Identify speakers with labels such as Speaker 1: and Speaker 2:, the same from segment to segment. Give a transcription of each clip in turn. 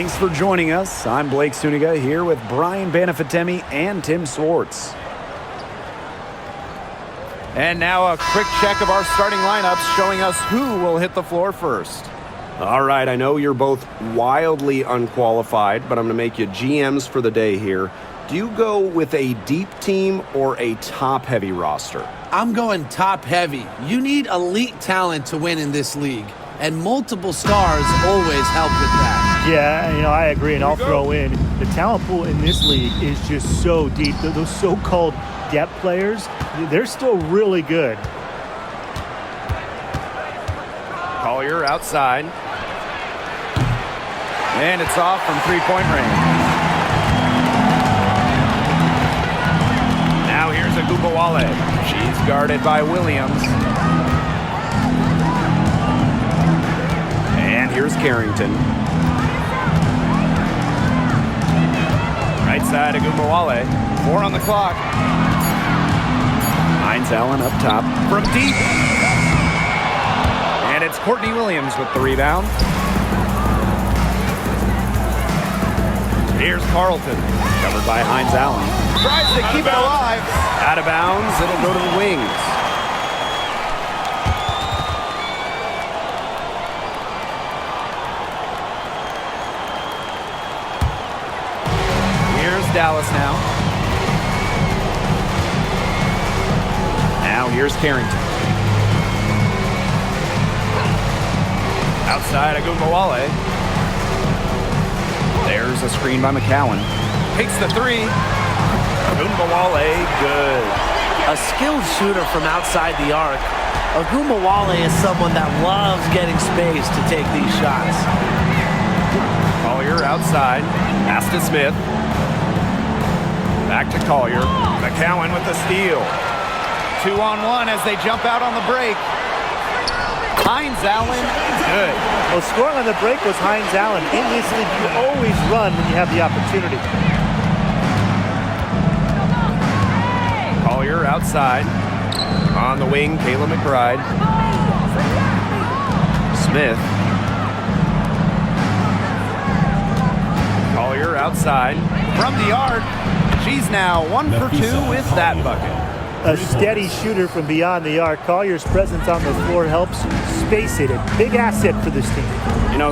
Speaker 1: Thanks for joining us. I'm Blake Suniga here with Brian Banafitemi and Tim Swartz.
Speaker 2: And now a quick check of our starting lineups showing us who will hit the floor first.
Speaker 3: All right, I know you're both wildly unqualified, but I'm going to make you GMs for the day here. Do you go with a deep team or a top-heavy roster?
Speaker 4: I'm going top-heavy. You need elite talent to win in this league, and multiple stars always help with that.
Speaker 5: Yeah, I agree, and I'll throw in the talent pool in this league is just so deep. Those so-called depth players, they're still really good.
Speaker 2: Collier outside. And it's off from three-point range. Now here's Agubawale. She's guarded by Williams.
Speaker 3: And here's Carrington.
Speaker 2: Right side, Agubawale. 4 on the clock.
Speaker 1: Hines Allen up top.
Speaker 2: From deep. And it's Courtney Williams with the rebound. Here's Carlton.
Speaker 1: Covered by Hines Allen.
Speaker 2: Tries to keep it alive.
Speaker 3: Out of bounds, it'll go to the wings.
Speaker 2: Here's Dallas now.
Speaker 1: Now here's Carrington.
Speaker 2: Outside Agubawale.
Speaker 1: There's a screen by McCowan.
Speaker 2: Takes the three. Agubawale, good.
Speaker 4: A skilled shooter from outside the arc, Agubawale is someone that loves getting space to take these shots.
Speaker 2: Collier outside. Pass to Smith. Back to Collier. McCowan with the steal. 2-on-1 as they jump out on the break. Hines Allen, good.
Speaker 5: Well, scoring on the break was Hines Allen. In this league, you always run when you have the opportunity.
Speaker 2: Collier outside. On the wing, Kayla McBride. Smith. Collier outside. From the arc. She's now 1 for 2 with that bucket.
Speaker 5: A steady shooter from beyond the arc. Collier's presence on the floor helps space it. A big asset for this team.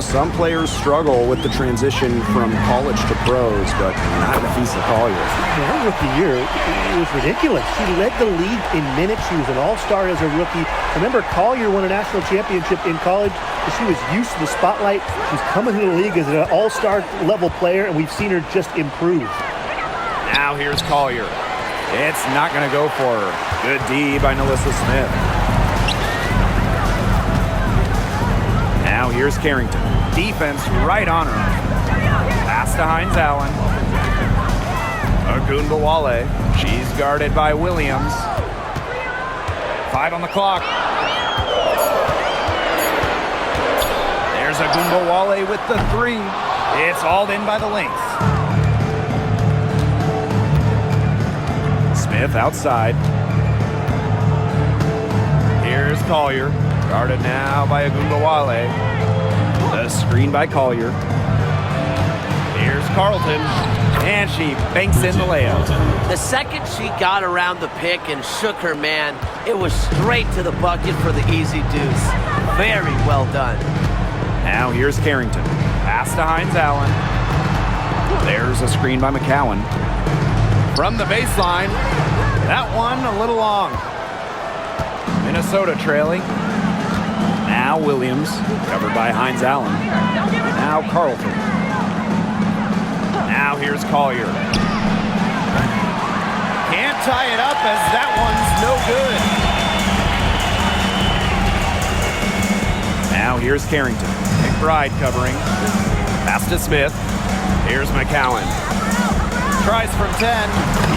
Speaker 3: Some players struggle with the transition from college to pros, but not Nafisa Collier.
Speaker 5: Her rookie year, it was ridiculous. She led the league in minutes. She was an all-star as a rookie. Remember, Collier won a national championship in college, but she was used to the spotlight. She's coming to the league as an all-star level player, and we've seen her just improve.
Speaker 2: Now here's Collier. It's not going to go for her. Good D by Nalissa Smith.
Speaker 1: Now here's Carrington.
Speaker 2: Defense right on her. Pass to Hines Allen. Agubawale. She's guarded by Williams. 5 on the clock. There's Agubawale with the 3. It's hauled in by the Lynx.
Speaker 1: Smith outside.
Speaker 2: Here's Collier. Guarded now by Agubawale. The screen by Collier. Here's Carlton. And she banks in the layup.
Speaker 4: The second she got around the pick and shook her man, it was straight to the bucket for the easy deuce. Very well done.
Speaker 1: Now here's Carrington.
Speaker 2: Pass to Hines Allen.
Speaker 1: There's a screen by McCowan.
Speaker 2: From the baseline. That one a little long. Minnesota trailing.
Speaker 1: Now Williams, covered by Hines Allen. Now Carlton.
Speaker 2: Now here's Collier. Can't tie it up as that one's no good.
Speaker 1: Now here's Carrington.
Speaker 2: McBride covering. Pass to Smith. Here's McCowan. Tries from 10.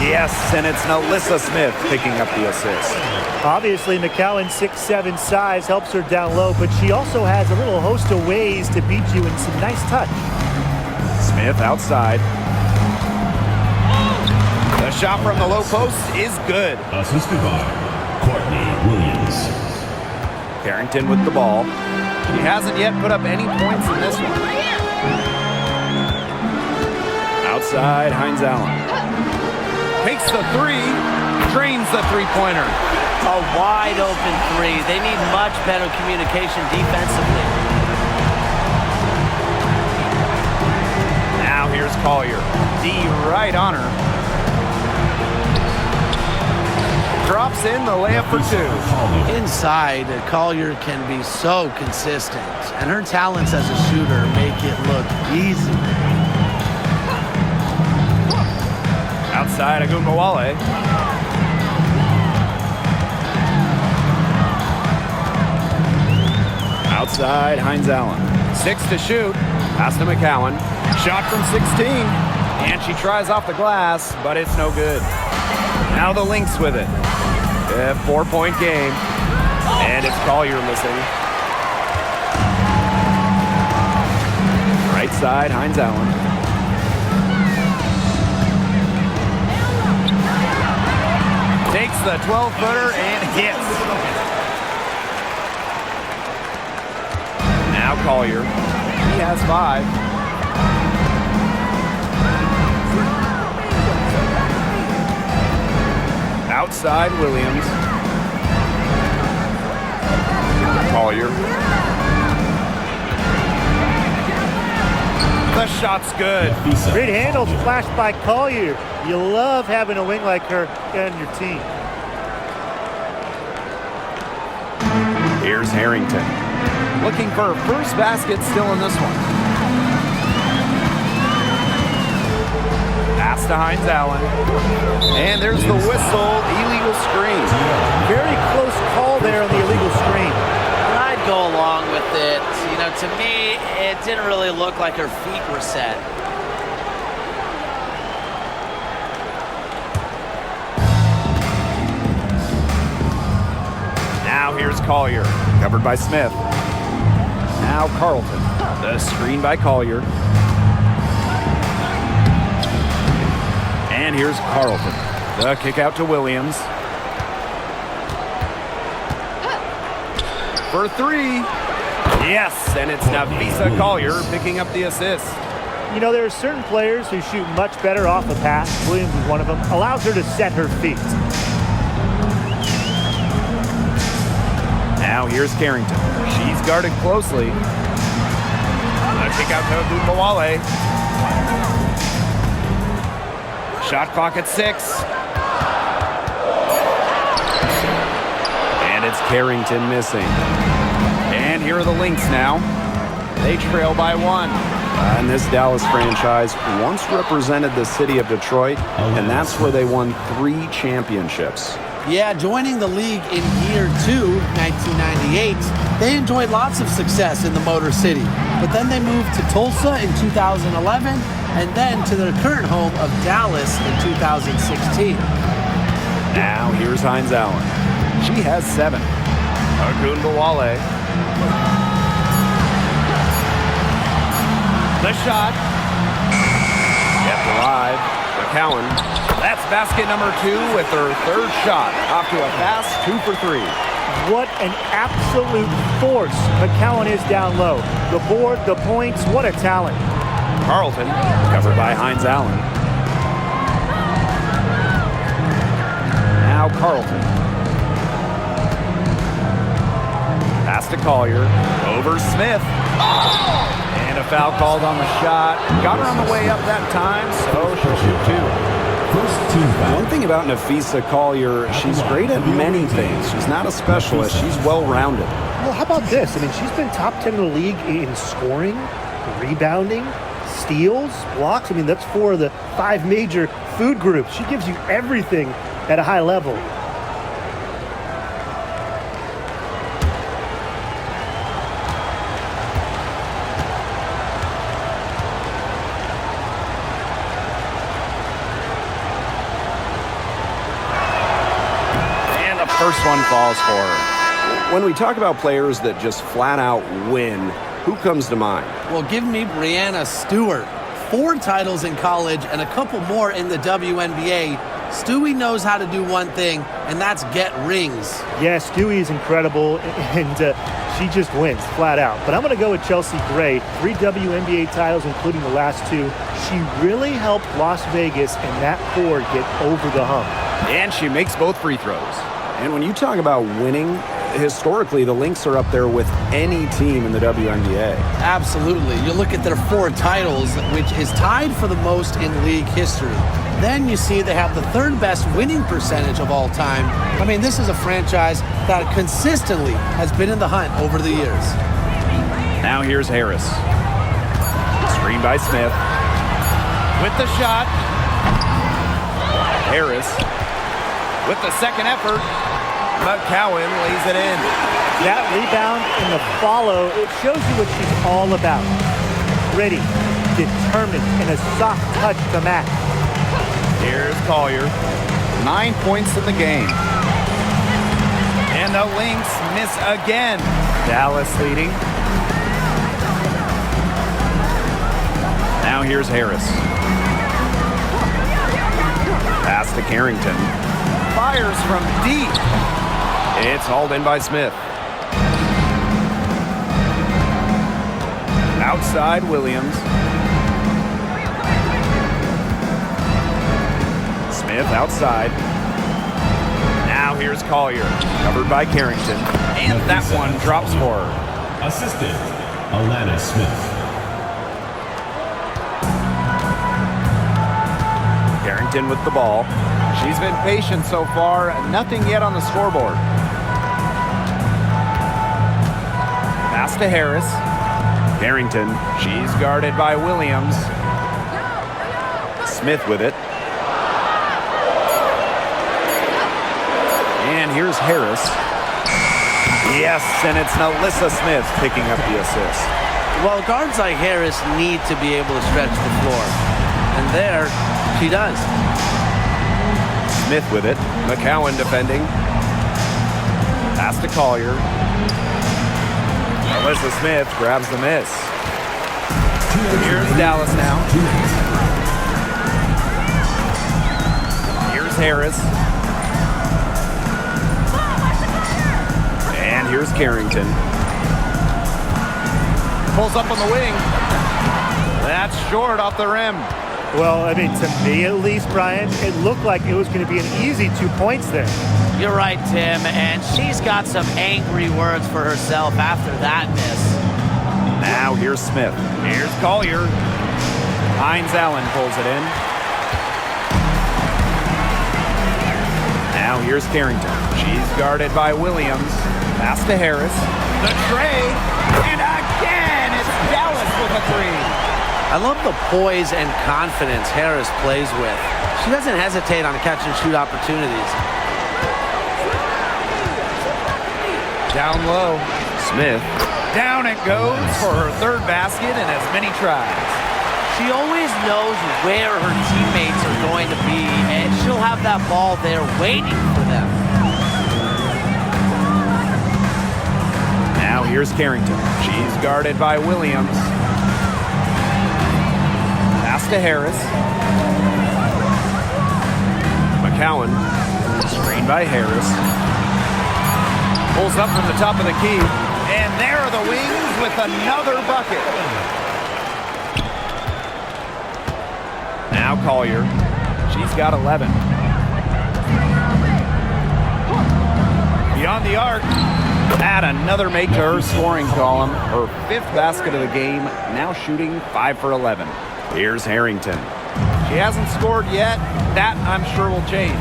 Speaker 1: Yes, and it's Nalissa Smith picking up the assist.
Speaker 5: Obviously, McCowan's 6'7" size helps her down low, but she also has a little host of ways to beat you in some nice touch.
Speaker 1: Smith outside.
Speaker 2: The shot from the low post is good.
Speaker 6: Assisted by Courtney Williams.
Speaker 1: Carrington with the ball.
Speaker 2: He hasn't yet put up any points in this one.
Speaker 1: Outside, Hines Allen.
Speaker 2: Takes the three, drains the three-pointer.
Speaker 4: A wide open three. They need much better communication defensively.
Speaker 2: Now here's Collier. D right on her. Drops in the layup for two.
Speaker 4: Inside, Collier can be so consistent, and her talents as a shooter make it look easy.
Speaker 2: Outside, Agumbawale.
Speaker 1: Outside, Hines Allen.
Speaker 2: 6 to shoot. Pass to McCowan. Shot from 16. And she tries off the glass, but it's no good. Now the Lynx with it. A 4-point game. And it's Collier missing.
Speaker 1: Right side, Hines Allen.
Speaker 2: Takes the 12-footer and hits. Now Collier. He has 5.
Speaker 1: Outside, Williams.
Speaker 2: Collier. The shot's good.
Speaker 5: Great handles flashed by Collier. You love having a wing like her on your team.
Speaker 1: Here's Harrington.
Speaker 2: Looking for her first basket still in this one. Pass to Hines Allen. And there's the whistle. Illegal screen.
Speaker 5: Very close call there on the illegal screen.
Speaker 4: I'd go along with it. You know, to me, it didn't really look like her feet were set.
Speaker 2: Now here's Collier.
Speaker 1: Covered by Smith. Now Carlton.
Speaker 2: The screen by Collier.
Speaker 1: And here's Carlton.
Speaker 2: The kick out to Williams. For 3. Yes, and it's Nafisa Collier picking up the assist.
Speaker 5: You know, there are certain players who shoot much better off the pass. Williams is one of them. Allows her to set her feet.
Speaker 1: Now here's Carrington.
Speaker 2: She's guarded closely. The kick out to Agumbawale. Shot clock at 6.
Speaker 1: And it's Carrington missing.
Speaker 2: And here are the Lynx now. They trail by 1.
Speaker 3: And this Dallas franchise once represented the city of Detroit, and that's where they won 3 championships.
Speaker 4: Yeah, joining the league in year 2, 1998, they enjoyed lots of success in the Motor City. But then they moved to Tulsa in 2011, and then to their current home of Dallas in 2016.
Speaker 1: Now here's Hines Allen. She has 7.
Speaker 2: Agumbawale. The shot. Kept alive. McCowan. That's basket number 2 with her 3rd shot. Off to a fast 2 for 3.
Speaker 5: What an absolute force McCowan is down low. The board, the points, what a talent.
Speaker 2: Carlton.
Speaker 1: Covered by Hines Allen. Now Carlton.
Speaker 2: Pass to Collier. Over Smith. And a foul called on the shot. Got her on the way up that time, so she'll shoot 2.
Speaker 3: One thing about Nafisa Collier, she's great at many things. She's not a specialist. She's well-rounded.
Speaker 5: Well, how about this? I mean, she's been top 10 in the league in scoring, rebounding, steals, blocks. I mean, that's 4 of the 5 major food groups. She gives you everything at a high level.
Speaker 2: First one falls for her.
Speaker 3: When we talk about players that just flat out win, who comes to mind?
Speaker 4: Well, give me Breanna Stewart. 4 titles in college and a couple more in the WNBA. Stewie knows how to do one thing, and that's get rings.
Speaker 5: Yeah, Stewie is incredible, and she just wins, flat out. But I'm going to go with Chelsea Gray. 3 WNBA titles, including the last 2. She really helped Las Vegas and that core get over the hump.
Speaker 2: And she makes both free throws.
Speaker 3: And when you talk about winning, historically, the Lynx are up there with any team in the WNBA.
Speaker 4: Absolutely. You look at their 4 titles, which is tied for the most in league history. Then you see they have the 3rd best winning percentage of all time. I mean, this is a franchise that consistently has been in the hunt over the years.
Speaker 2: Now here's Harris. Screen by Smith. With the shot. Harris with the second effort. McCowan lays it in.
Speaker 5: That rebound and the follow, it shows you what she's all about. Gritty, determined, and a soft touch to match.
Speaker 2: Here's Collier. 9 points in the game. And the Lynx miss again. Dallas leading. Now here's Harris. Pass to Carrington. Fires from deep. It's hauled in by Smith. Outside Williams. Smith outside. Now here's Collier. Covered by Carrington. And that one drops for her.
Speaker 6: Assistant, Alana Smith.
Speaker 2: Carrington with the ball. She's been patient so far. Nothing yet on the scoreboard. Pass to Harris. Carrington. She's guarded by Williams. Smith with it. And here's Harris. Yes, and it's Alyssa Smith picking up the assist.
Speaker 4: Well, guards like Harris need to be able to stretch the floor. And there, she does.
Speaker 2: Smith with it. McCowan defending. Pass to Collier. Alyssa Smith grabs the miss. Here's Dallas now. Here's Harris. And here's Carrington. Pulls up on the wing. That's short off the rim.
Speaker 5: Well, I mean, to me at least, Brian, it looked like it was going to be an easy 2 points there.
Speaker 7: You're right, Tim, and she's got some angry words for herself after that miss.
Speaker 2: Now here's Smith. Here's Collier. Hines Allen pulls it in. Now here's Carrington. She's guarded by Williams. Pass to Harris. The trade. And again, it's Dallas with a 3.
Speaker 4: I love the poise and confidence Harris plays with. She doesn't hesitate on catch and shoot opportunities.
Speaker 2: Down low. Smith. Down it goes for her 3rd basket and as many tries.
Speaker 7: She always knows where her teammates are going to be, and she'll have that ball there waiting for them.
Speaker 2: Now here's Carrington. She's guarded by Williams. Pass to Harris. McCowan. Screened by Harris. Pulls up from the top of the key. And there are the Wings with another bucket. Now Collier. She's got 11. Beyond the arc. Add another make to her scoring column. Her 5th basket of the game. Now shooting 5 for 11. Here's Harrington. She hasn't scored yet. That, I'm sure, will change.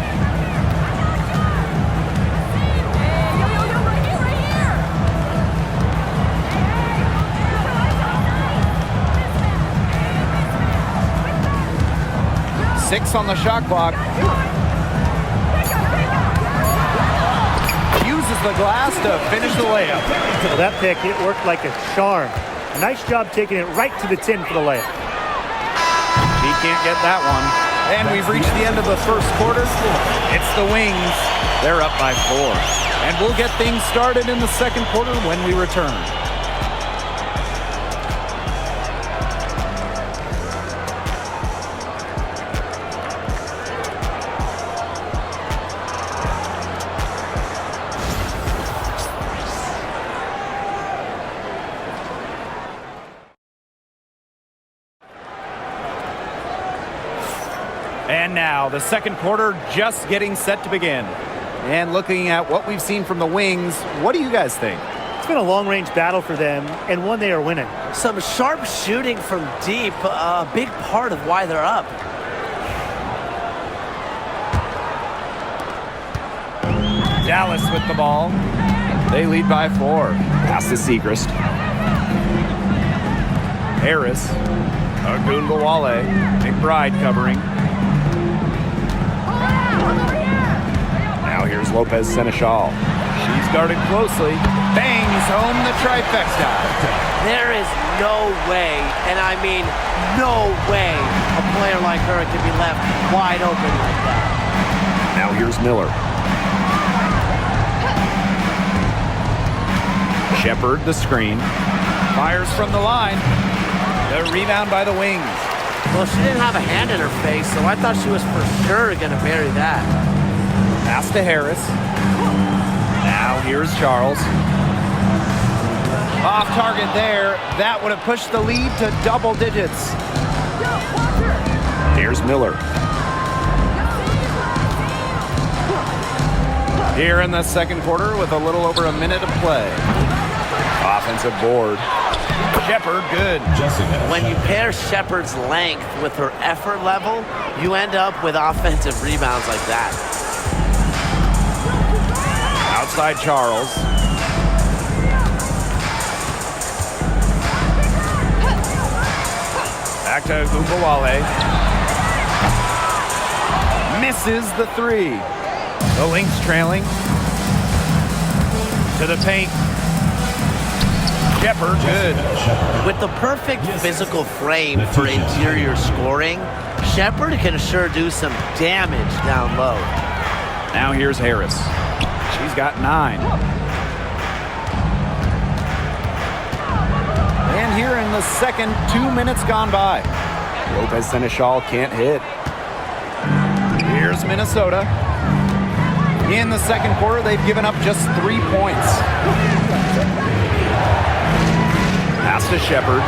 Speaker 2: Six on the shot clock. Uses the glass to finish the layup.
Speaker 5: Well, that pick, it worked like a charm. Nice job taking it right to the tin for the layup.
Speaker 2: He can't get that one. And we've reached the end of the first quarter. It's the Wings. They're up by 4. And we'll get things started in the second quarter when we return. And now the second quarter just getting set to begin. And looking at what we've seen from the wings, what do you guys think?
Speaker 5: It's been a long-range battle for them, and one they are winning.
Speaker 7: Some sharp shooting from deep, a big part of why they're up.
Speaker 2: Dallas with the ball. They lead by 4.
Speaker 3: Pass to Segrist.
Speaker 2: Harris. Ogunbowale. McBride covering.
Speaker 3: Now here's Lopez Seneschal.
Speaker 2: She's guarded closely. Bangs home the trifecta.
Speaker 7: There is no way, and I mean no way, a player like her can be left wide open like that.
Speaker 3: Now here's Miller.
Speaker 2: Shepard the screen. Fires from the line. The rebound by the wings.
Speaker 7: Well, she didn't have a hand in her face, so I thought she was for sure going to bury that.
Speaker 2: Pass to Harris. Now here's Charles. Off target there. That would have pushed the lead to double digits.
Speaker 3: Here's Miller.
Speaker 2: Here in the second quarter with a little over a minute of play. Offensive board. Shepard, good.
Speaker 7: When you pair Shepard's length with her effort level, you end up with offensive rebounds like that.
Speaker 2: Outside Charles. Back to Ogunbowale. Misses the 3. The Lynx trailing. To the paint. Shepard, good.
Speaker 7: With the perfect physical frame for interior scoring, Shepard can sure do some damage down low.
Speaker 2: Now here's Harris. She's got 9. And here in the second, 2 minutes gone by.
Speaker 3: Lopez Seneschal can't hit.
Speaker 2: Here's Minnesota. In the second quarter, they've given up just 3 points. Pass to Shepard.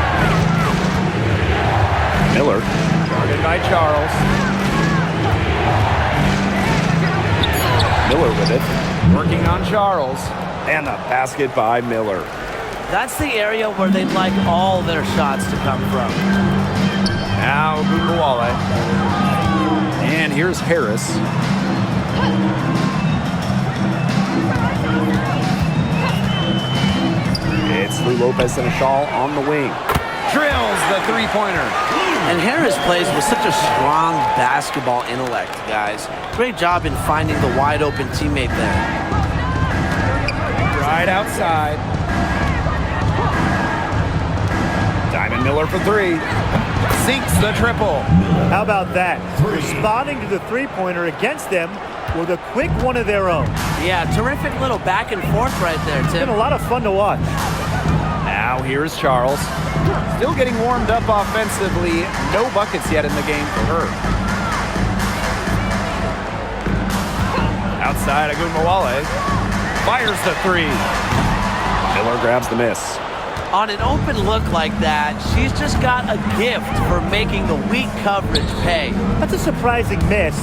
Speaker 3: Miller.
Speaker 2: Guarded by Charles.
Speaker 3: Miller with it.
Speaker 2: Working on Charles.
Speaker 3: And the basket by Miller.
Speaker 7: That's the area where they'd like all their shots to come from.
Speaker 2: Now Ogunbowale.
Speaker 3: And here's Harris. It's Lou Lopez Seneschal on the wing.
Speaker 2: Drills the three-pointer.
Speaker 7: And Harris plays with such a strong basketball intellect, guys. Great job in finding the wide-open teammate there.
Speaker 2: Right outside. Diamond Miller for 3. Sinks the triple.
Speaker 5: How about that? Responding to the three-pointer against them with a quick one of their own.
Speaker 7: Yeah, terrific little back and forth right there,
Speaker 5: It's
Speaker 7: Tim.
Speaker 5: been a lot of fun to watch.
Speaker 2: Now here's Charles. Still getting warmed up offensively. No buckets yet in the game for her. Outside Ogunbowale. Fires the 3.
Speaker 3: Miller grabs the miss.
Speaker 7: On an open look like that, she's just got a gift for making the weak coverage pay.
Speaker 5: That's a surprising miss.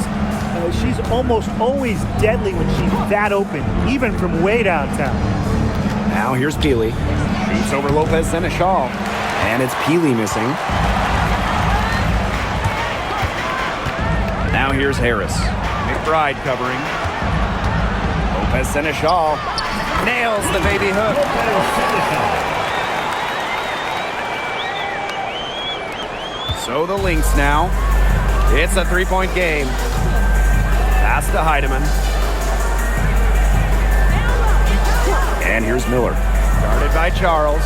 Speaker 5: She's almost always deadly when she's that open, even from way downtown.
Speaker 3: Now here's Peely.
Speaker 2: Shoots over Lopez Seneschal.
Speaker 3: And it's Peely missing.
Speaker 2: Now here's Harris. McBride covering. Lopez Seneschal nails the baby hook. So the Lynx now. It's a three-point game. Pass to Heidemann.
Speaker 3: And here's Miller.
Speaker 2: Guarded by Charles.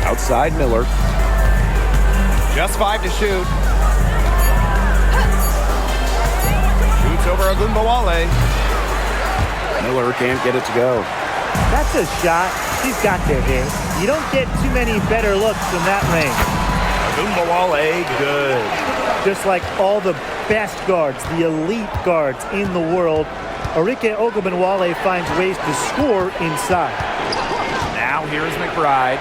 Speaker 3: Outside Miller.
Speaker 2: Just 5 to shoot. Shoots over Ogunbowale.
Speaker 3: Miller can't get it to go.
Speaker 5: That's a shot she's got to hit. You don't get too many better looks from that range.
Speaker 2: Ogunbowale, good.
Speaker 5: Just like all the best guards, the elite guards in the world, Arike Ogunbowale finds ways to score inside.
Speaker 2: Now here's McBride.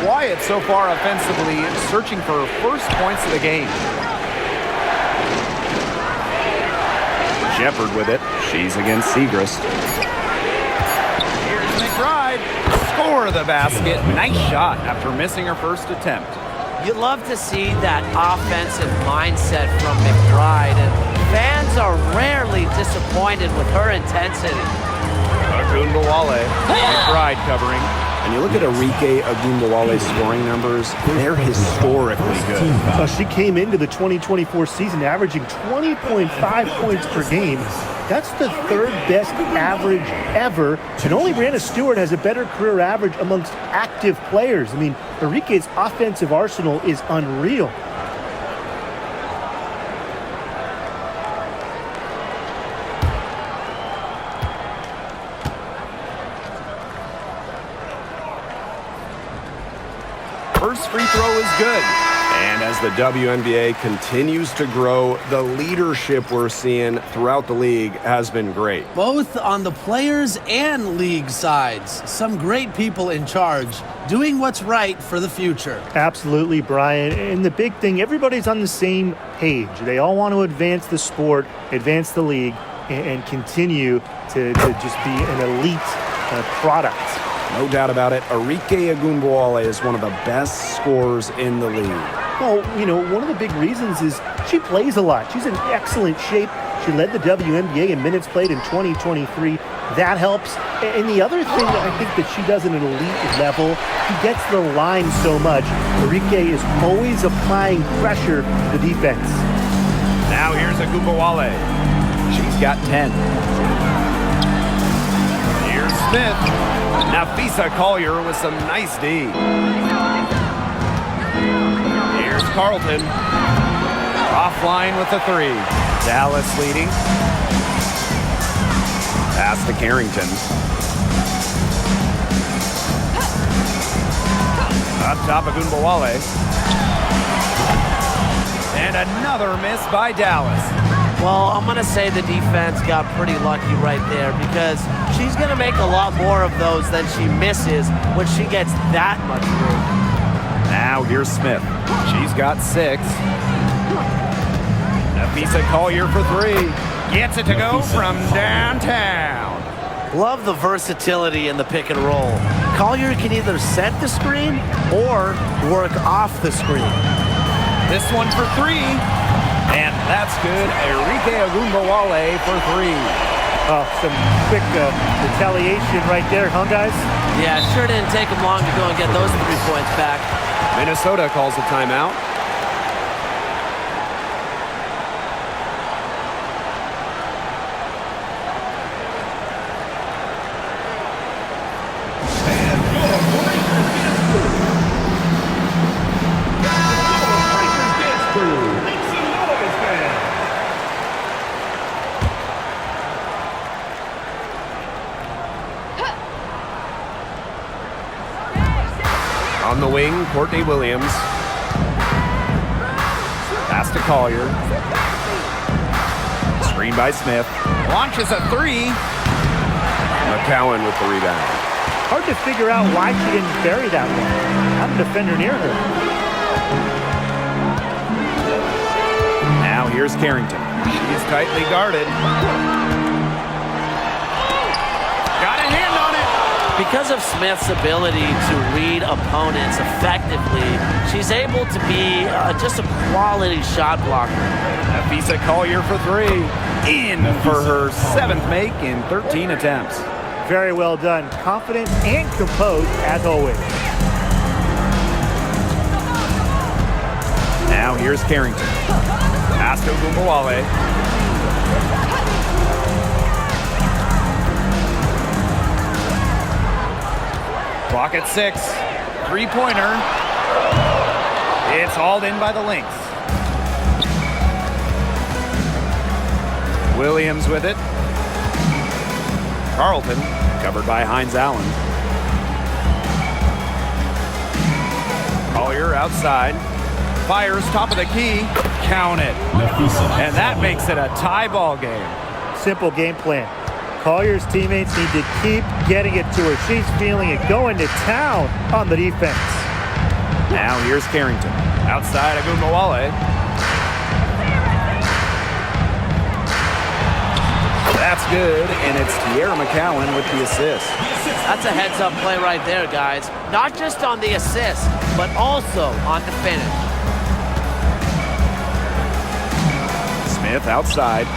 Speaker 2: Quiet so far offensively, searching for first points of the game.
Speaker 1: Shepard with it. She's against Segrist.
Speaker 2: Here's McBride. Score the basket. Nice shot after missing her first attempt.
Speaker 7: You love to see that offensive mindset from McBride, and fans are rarely disappointed with her intensity.
Speaker 2: Agunbowale. McBride covering.
Speaker 3: And you look at Arike Agunbowale's scoring numbers, they're historically good.
Speaker 5: She came into the 2024 season averaging 20.5 points per game. That's the third best average ever. And only Brianna Stewart has a better career average amongst active players. I mean, Arike's offensive arsenal is unreal.
Speaker 2: First free throw is good.
Speaker 3: And as the WNBA continues to grow, the leadership we're seeing throughout the league has been great.
Speaker 4: Both on the players and league sides. Some great people in charge, doing what's right for the future.
Speaker 5: Absolutely, Brian. And the big thing, everybody's on the same page. They all want to advance the sport, advance the league, and continue to just be an elite product.
Speaker 3: No doubt about it. Arike Agunbowale is one of the best scorers in the league.
Speaker 5: Well, you know, one of the big reasons is she plays a lot. She's in excellent shape. She led the WNBA in minutes played in 2023. That helps. And the other thing that I think that she does at an elite level, she gets the line so much. Arike is always applying pressure to the defense.
Speaker 2: Now here's Agunbowale. She's got 10. Here's Smith. Nafisa Collier with some nice D. Here's Carlton. Offline with the three. Dallas leading.
Speaker 1: Pass to Carrington.
Speaker 2: Up top of Agunbowale. And another miss by Dallas.
Speaker 7: Well, I'm going to say the defense got pretty lucky right there because she's going to make a lot more of those than she misses when she gets that much room.
Speaker 1: Now here's Smith.
Speaker 2: She's got 6. Nafisa Collier for 3. Gets it to go from downtown.
Speaker 7: Love the versatility in the pick and roll. Collier can either set the screen or work off the screen.
Speaker 2: This one for 3. And that's good. Arike Agunbowale for 3.
Speaker 5: Oh, some quick retaliation right there, huh, guys?
Speaker 7: Yeah, sure didn't take them long to go and get those 3 points back.
Speaker 3: Minnesota calls a timeout. On the wing, Courtney Williams.
Speaker 2: Pass to Collier. Screen by Smith. Launches a 3.
Speaker 3: McCowan with the rebound.
Speaker 5: Hard to figure out why she didn't bury that one. Not a defender near her.
Speaker 1: Now here's Carrington.
Speaker 2: She's tightly guarded. Got a hand on it.
Speaker 7: Because of Smith's ability to read opponents effectively, she's able to be just a quality shot blocker.
Speaker 2: Nafisa Collier for 3. In for her 7th make in 13 attempts.
Speaker 5: Very well done. Confident and composed, as always.
Speaker 1: Now here's Carrington.
Speaker 2: Pass to Agunbowale. Clock at 6. 3-pointer. It's hauled in by the Lynx. Williams with it. Carlton covered by Hines Allen. Collier outside. Fires top of the key. Count it. And that makes it a tie ball game.
Speaker 5: Simple game plan. Collier's teammates need to keep getting it to her. She's feeling it, going to town on the defense.
Speaker 2: Now here's Carrington. Outside Agunbowale. That's good, and it's Tierra McCowan with the assist.
Speaker 7: That's a heads-up play right there, guys. Not just on the assist, but also on the finish.
Speaker 2: Smith outside.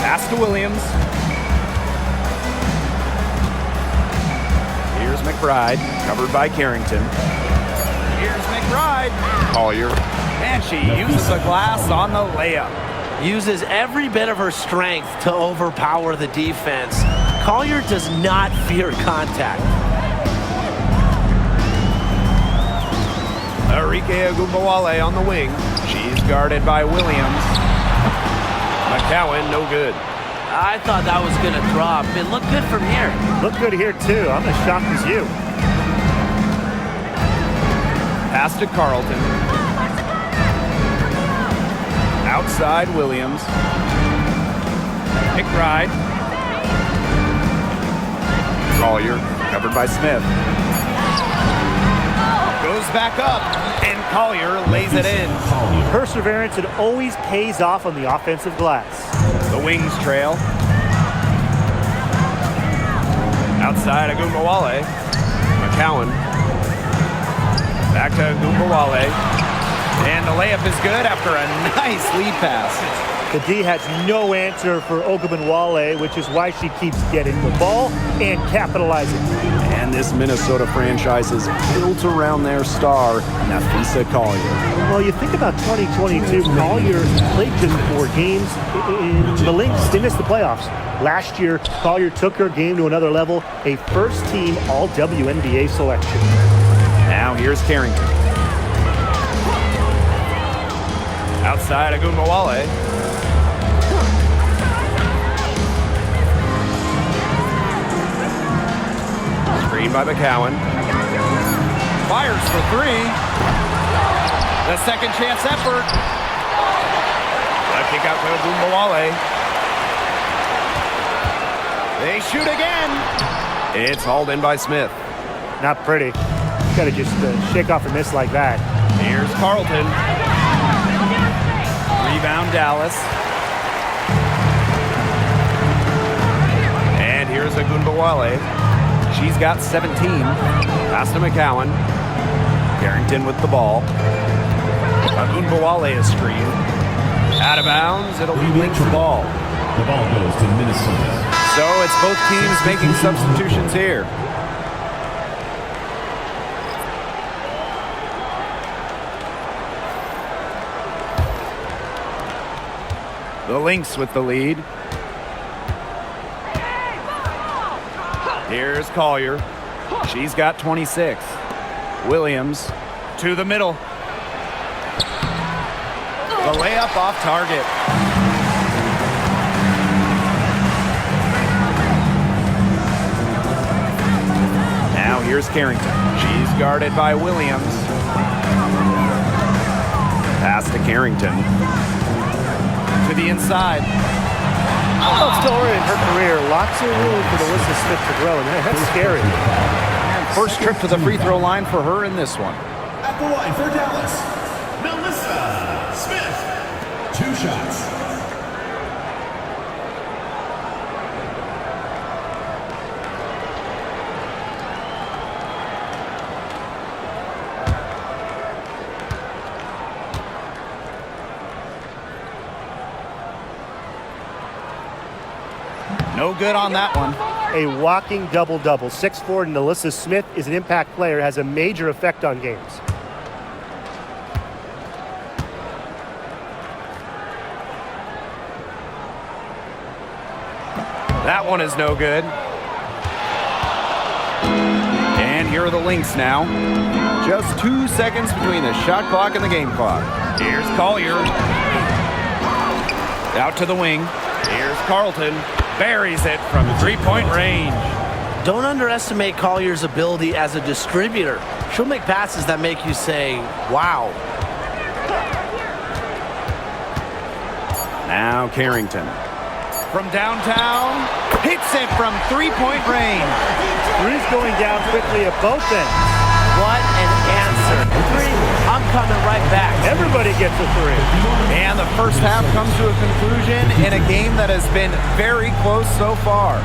Speaker 2: Pass to Williams. Here's McBride, covered by Carrington. Here's McBride. Collier. And she uses a glass on the layup.
Speaker 7: Uses every bit of her strength to overpower the defense. Collier does not fear contact.
Speaker 2: Arike Agunbowale on the wing. She's guarded by Williams. McCowan, no good.
Speaker 7: I thought that was going to drop. It looked good from here.
Speaker 5: Looked good here, too. I'm as shocked as you.
Speaker 2: Pass to Carlton. Outside Williams. McBride. Collier, covered by Smith. Goes back up, and Collier lays it in.
Speaker 5: Perseverance, it always pays off on the offensive glass.
Speaker 2: The Wings trail. Outside Agunbowale. McCowan. Back to Agunbowale. And the layup is good after a nice lead pass.
Speaker 5: The D has no answer for Ogunbowale, which is why she keeps getting the ball and capitalizing.
Speaker 3: And this Minnesota franchise is built around their star, Napheesa Collier.
Speaker 5: Well, you think about 2022, Collier played just 4 games. The Lynx, they missed the playoffs. Last year, Collier took her game to another level, a first-team All-WNBA selection.
Speaker 2: Now here's Carrington. Outside Agunbowale. Screen by McCowan. Fires for 3. The second chance effort. Kick out to Agunbowale. They shoot again. It's hauled in by Smith.
Speaker 5: Not pretty. You got to just shake off a miss like that.
Speaker 2: Here's Carlton. Rebound Dallas. And here's Agunbowale. She's got 17. Pass to McCowan. Carrington with the ball. Agunbowale is screened. Out of bounds. It'll be Lynx ball.
Speaker 6: The ball goes to Minnesota.
Speaker 2: So it's both teams making substitutions here. The Lynx with the lead. Here's Collier. She's got 26. Williams to the middle. The layup off target. Now here's Carrington. She's guarded by Williams. Pass to Carrington. To the inside.
Speaker 5: Well, still early in her career. Lots of room for Alyssa Smith to grow, and that's scary.
Speaker 1: And first trip to the free throw line for her in this one.
Speaker 6: At the line for Dallas, Melissa Smith. 2 shots.
Speaker 1: No good on that one.
Speaker 5: A walking double-double. 6'4" Alyssa Smith is an impact player, has a major effect on games.
Speaker 2: That one is no good. And here are the Lynx now. Just 2 seconds between the shot clock and the game clock. Here's Collier. Out to the wing. Here's Carlton. Buries it from 3-point range.
Speaker 7: Don't underestimate Collier's ability as a distributor. She'll make passes that make you say, wow.
Speaker 3: Now Carrington.
Speaker 2: From downtown, hits it from three-point range.
Speaker 5: Three's going down quickly at both ends.
Speaker 7: What an answer. Three, I'm coming right back.
Speaker 5: Everybody gets a three.
Speaker 2: And the first half comes to a conclusion in a game that has been very close so far.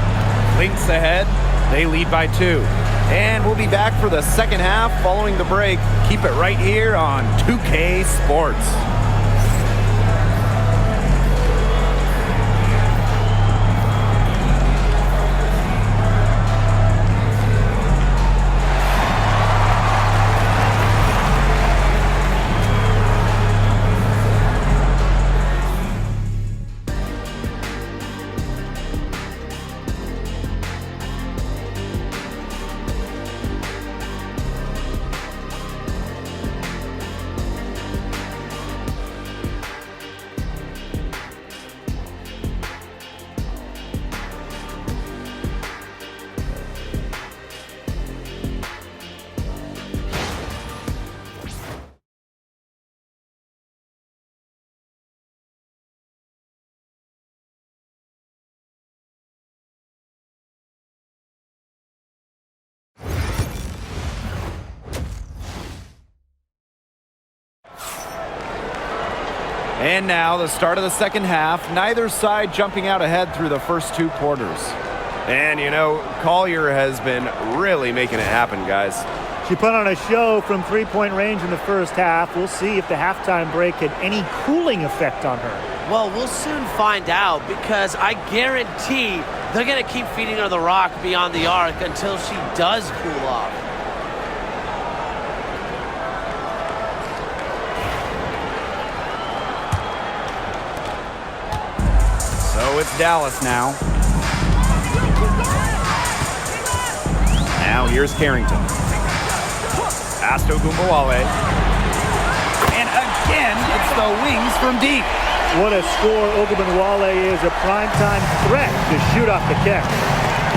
Speaker 2: Lynx ahead, they lead by 2. And we'll be back for the second half following the break. Keep it right here on 2K Sports. And now the start of the second half. Neither side jumping out ahead through the first 2 quarters. And, you know, Collier has been really making it happen, guys.
Speaker 5: She put on a show from three-point range in the first half. We'll see if the halftime break had any cooling effect on her.
Speaker 7: Well, we'll soon find out because I guarantee they're going to keep feeding her the rock beyond the arc until she does cool off.
Speaker 2: So it's Dallas now.
Speaker 3: Now here's Carrington.
Speaker 2: Pass to Gumbawale. And again, it's the wings from deep.
Speaker 5: What a score. Ogunbowale is a primetime threat to shoot off the catch.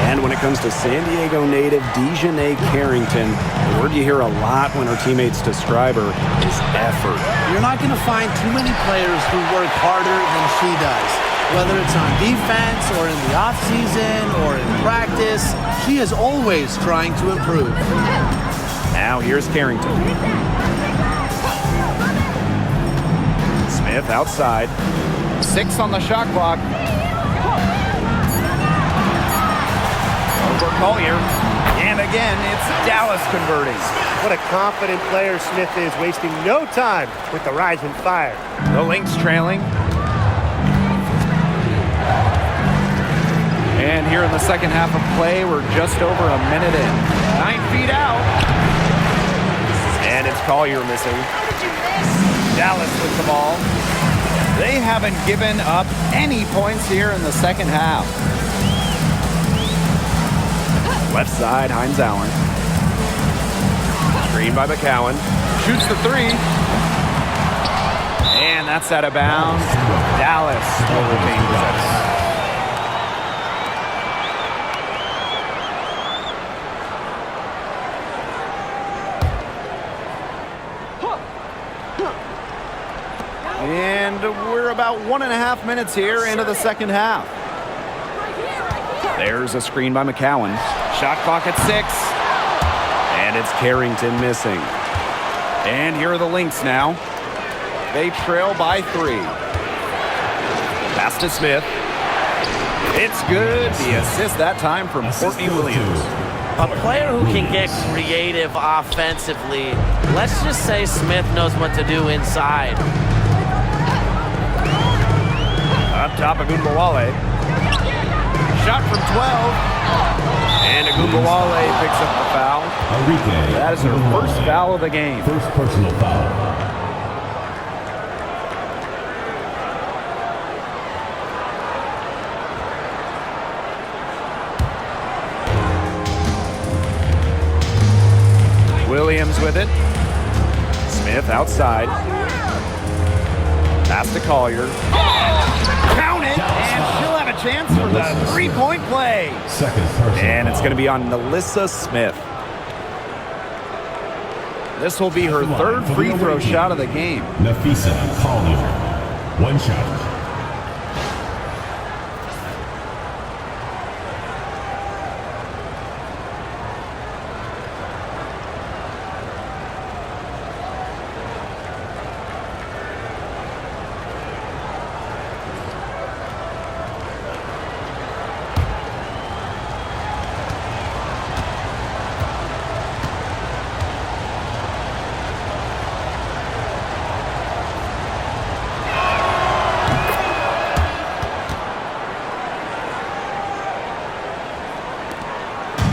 Speaker 3: And when it comes to San Diego native Dejanay Carrington, the word you hear a lot when her teammates describe her is effort.
Speaker 4: You're not going to find too many players who work harder than she does. Whether it's on defense or in the offseason or in practice, she is always trying to improve.
Speaker 3: Now here's Carrington. Smith outside.
Speaker 2: 6 on the shot clock. Over Collier. And again, it's Dallas converting.
Speaker 5: What a confident player Smith is, wasting no time with the rising fire.
Speaker 2: The Lynx trailing. And here in the second half of play, we're just over a minute in. 9 feet out. And it's Collier missing. Dallas with the ball. They haven't given up any points here in the second half.
Speaker 3: Left side, Hines Allen.
Speaker 2: Screen by McCowan. Shoots the 3. And that's out of bounds. Dallas will retain possession. And we're about 1.5 minutes here into the second half.
Speaker 3: There's a screen by McCowan.
Speaker 2: Shot clock at 6.
Speaker 3: And it's Carrington missing.
Speaker 2: And here are the Lynx now. They trail by 3. Pass to Smith. It's good. The assist that time from Courtney Williams.
Speaker 7: A player who can get creative offensively. Let's just say Smith knows what to do inside.
Speaker 2: Up top, Ogunbowale. Shot from 12. And Ogunbowale picks up the foul. That is her first foul of the game.
Speaker 6: First personal foul.
Speaker 2: Williams with it. Smith outside. Pass to Collier. Count it! And she'll have a chance for the 3-point play.
Speaker 6: Second personal
Speaker 3: And it's
Speaker 6: foul.
Speaker 3: going to be on Nalissa Smith.
Speaker 2: This will be her third free throw shot of the game.
Speaker 6: Nafisa Collier. 1 shot.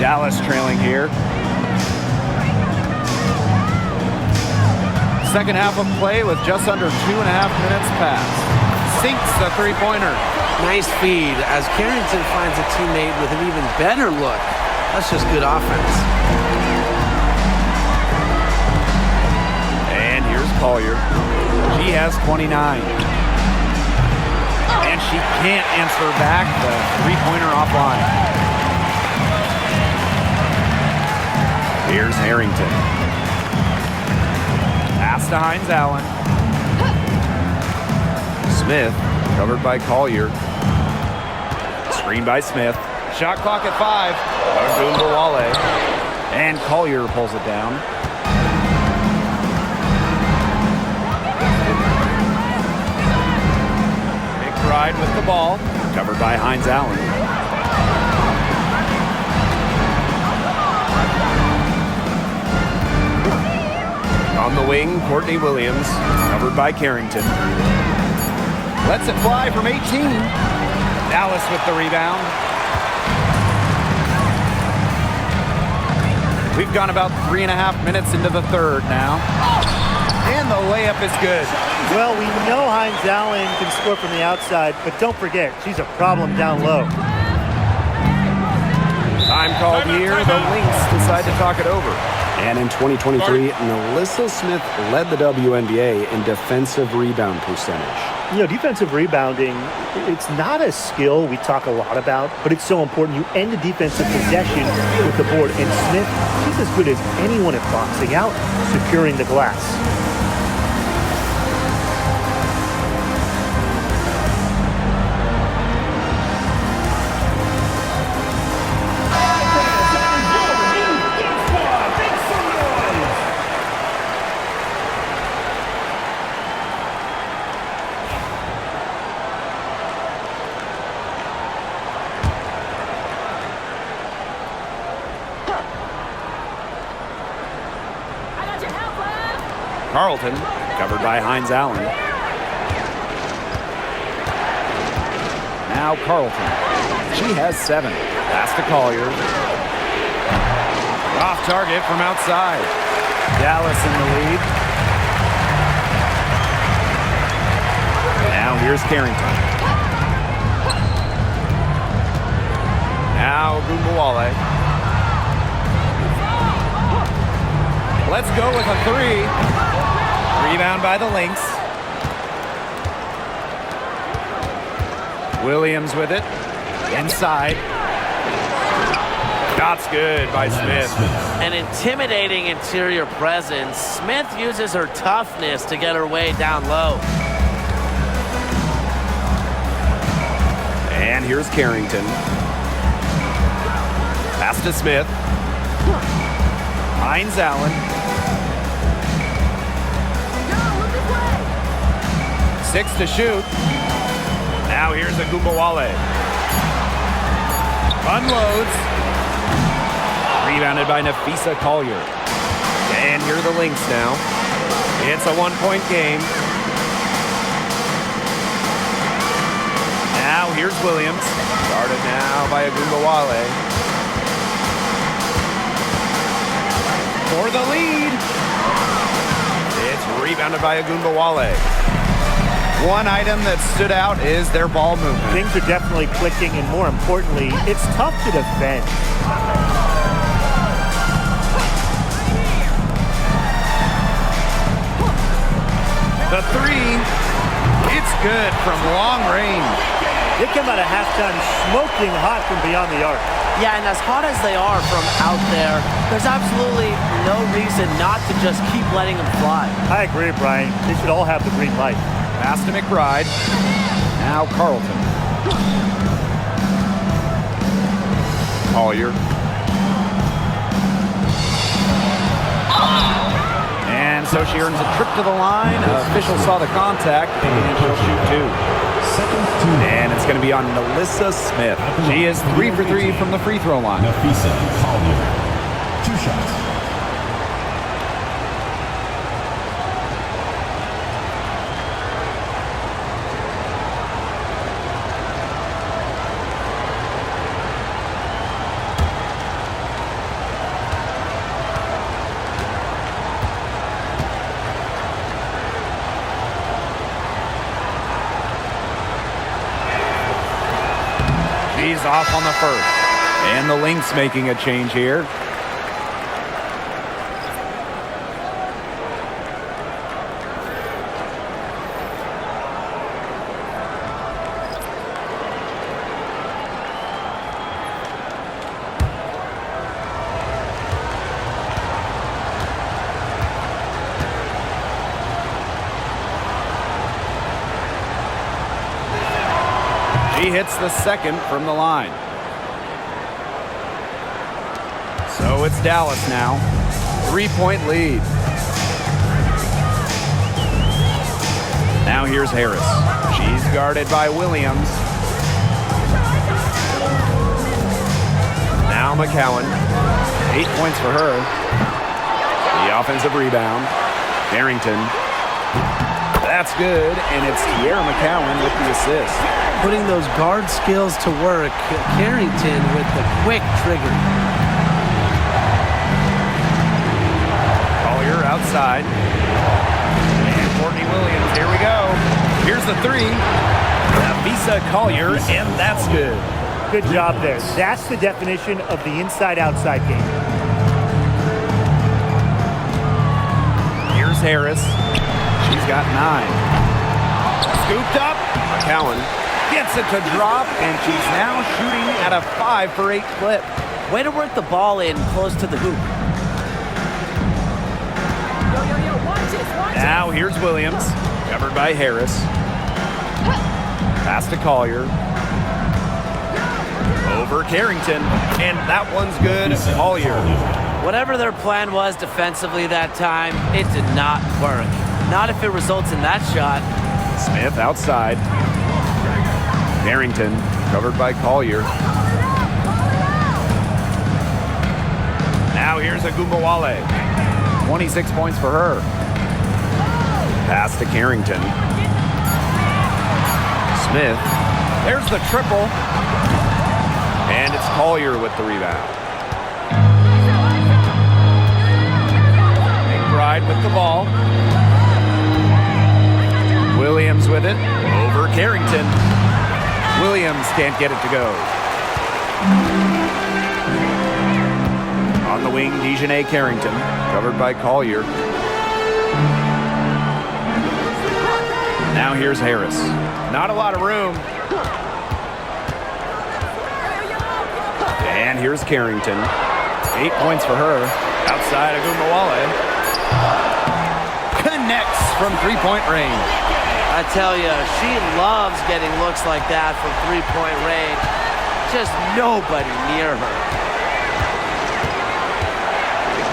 Speaker 2: Dallas trailing here. Second half of play with just under 2.5 minutes passed. Sinks the three-pointer.
Speaker 7: Nice feed as Carrington finds a teammate with an even better look. That's just good offense.
Speaker 2: And here's Collier. She has 29. And she can't answer back the three-pointer offline. Here's Harrington. Pass to Hines Allen. Smith, covered by Collier. Screen by Smith. Shot clock at 5. Ogunbowale. And Collier pulls it down. McBride with the ball. Covered by Hines Allen. On the wing, Courtney Williams. Covered by Carrington. Lets it fly from 18. Dallas with the rebound. We've gone about 3.5 minutes into the third now. And the layup is good.
Speaker 5: Well, we know Hines Allen can score from the outside, but don't forget, she's a problem down low.
Speaker 2: Time called here. The Lynx decide to talk it over.
Speaker 3: And in 2023, Melissa Smith led the WNBA in defensive rebound percentage.
Speaker 5: You know, defensive rebounding, it's not a skill we talk a lot about, but it's so important. You end a defensive possession with the board. And Smith, she's as good as anyone at boxing out, securing the glass.
Speaker 2: Carlton, covered by Hines Allen. Now Carlton. She has 7. Pass to Collier. Off target from outside. Dallas in the lead. Now here's Carrington. Now Ogunbowale. Let's go with a 3. Rebound by the Lynx. Williams with it. Inside. Shot's good by Smith.
Speaker 7: An intimidating interior presence. Smith uses her toughness to get her way down low.
Speaker 2: And here's Carrington. Pass to Smith. Hines Allen. 6 to shoot. Now here's Ogunbowale. Unloads. Rebounded by Nafisa Collier. And here are the Lynx now. It's a 1-point game. Now here's Williams. Started now by Ogunbowale. For the lead. It's rebounded by Ogunbowale. One item that stood out is their ball movement.
Speaker 5: Things are definitely clicking, and more importantly, it's tough to defend.
Speaker 2: The 3, it's good from long range.
Speaker 5: They come out of halftime smoking hot from beyond the arc.
Speaker 7: Yeah, and as hot as they are from out there, there's absolutely no reason not to just keep letting them fly.
Speaker 5: I agree, Brian. They should all have the green light.
Speaker 2: Pass to McBride. Now Carlton. Collier. And so she earns a trip to the line. Official saw the contact, and she'll shoot 2. And it's going to be on Melissa Smith. She is 3 for 3 from the free throw line.
Speaker 6: Nafisa Collier. 2 shots.
Speaker 2: She's off on the first. And the Lynx making a change here. She hits the second from the line. So it's Dallas now. 3-point lead. Now here's Harris. She's guarded by Williams. Now McCowan. 8 points for her. The offensive rebound. Barrington. That's good, and it's Tierra McCowan with the assist.
Speaker 4: Putting those guard skills to work. Carrington with the quick trigger.
Speaker 2: Collier outside. And Courtney Williams, here we go. Here's the three. Visa Collier, and that's good.
Speaker 5: Good job there. That's the definition of the inside-outside game.
Speaker 2: Here's Harris. She's got 9. Scooped up. McCowan gets it to drop, and she's now shooting at a 5 for 8 clip.
Speaker 7: Way to work the ball in close to the hoop.
Speaker 2: Now here's Williams, covered by Harris. Pass to Collier. Over Carrington, and that one's good. Collier.
Speaker 7: Whatever their plan was defensively that time, it did not work. Not if it results in that shot.
Speaker 2: Smith outside. Carrington, covered by Collier. Now here's Agumbawale. 26 points for her. Pass to Carrington. Smith. There's the triple. And it's Collier with the rebound. McBride with the ball. Williams with it. Over Carrington. Williams can't get it to go. On the wing, Dejanay Carrington, covered by Collier. Now here's Harris. Not a lot of room. And here's Carrington. 8 points for her. Outside Agumbawale. Connects from 3-point range.
Speaker 7: I tell you, she loves getting looks like that from 3-point range. Just nobody near her.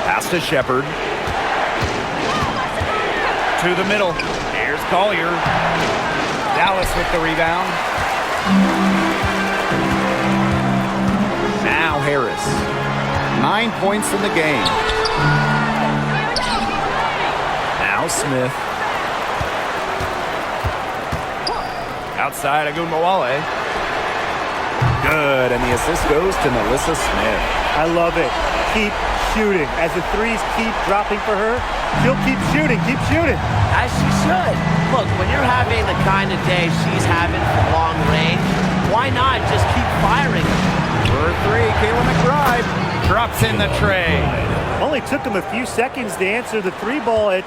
Speaker 2: Pass to Shepard. To the middle. Here's Collier. Dallas with the rebound. Now Harris. 9 points in the game. Now Smith. Outside Agumbawale. Good, and the assist goes to Melissa Smith.
Speaker 5: I love it. Keep shooting. As the threes keep dropping for her, she'll keep shooting. Keep shooting.
Speaker 7: As she should. Look, when you're having the kind of day she's having from long range, why not just keep firing?
Speaker 2: For 3, Kayla McBride drops in the tray.
Speaker 5: Only took them a few seconds to answer the 3-ball at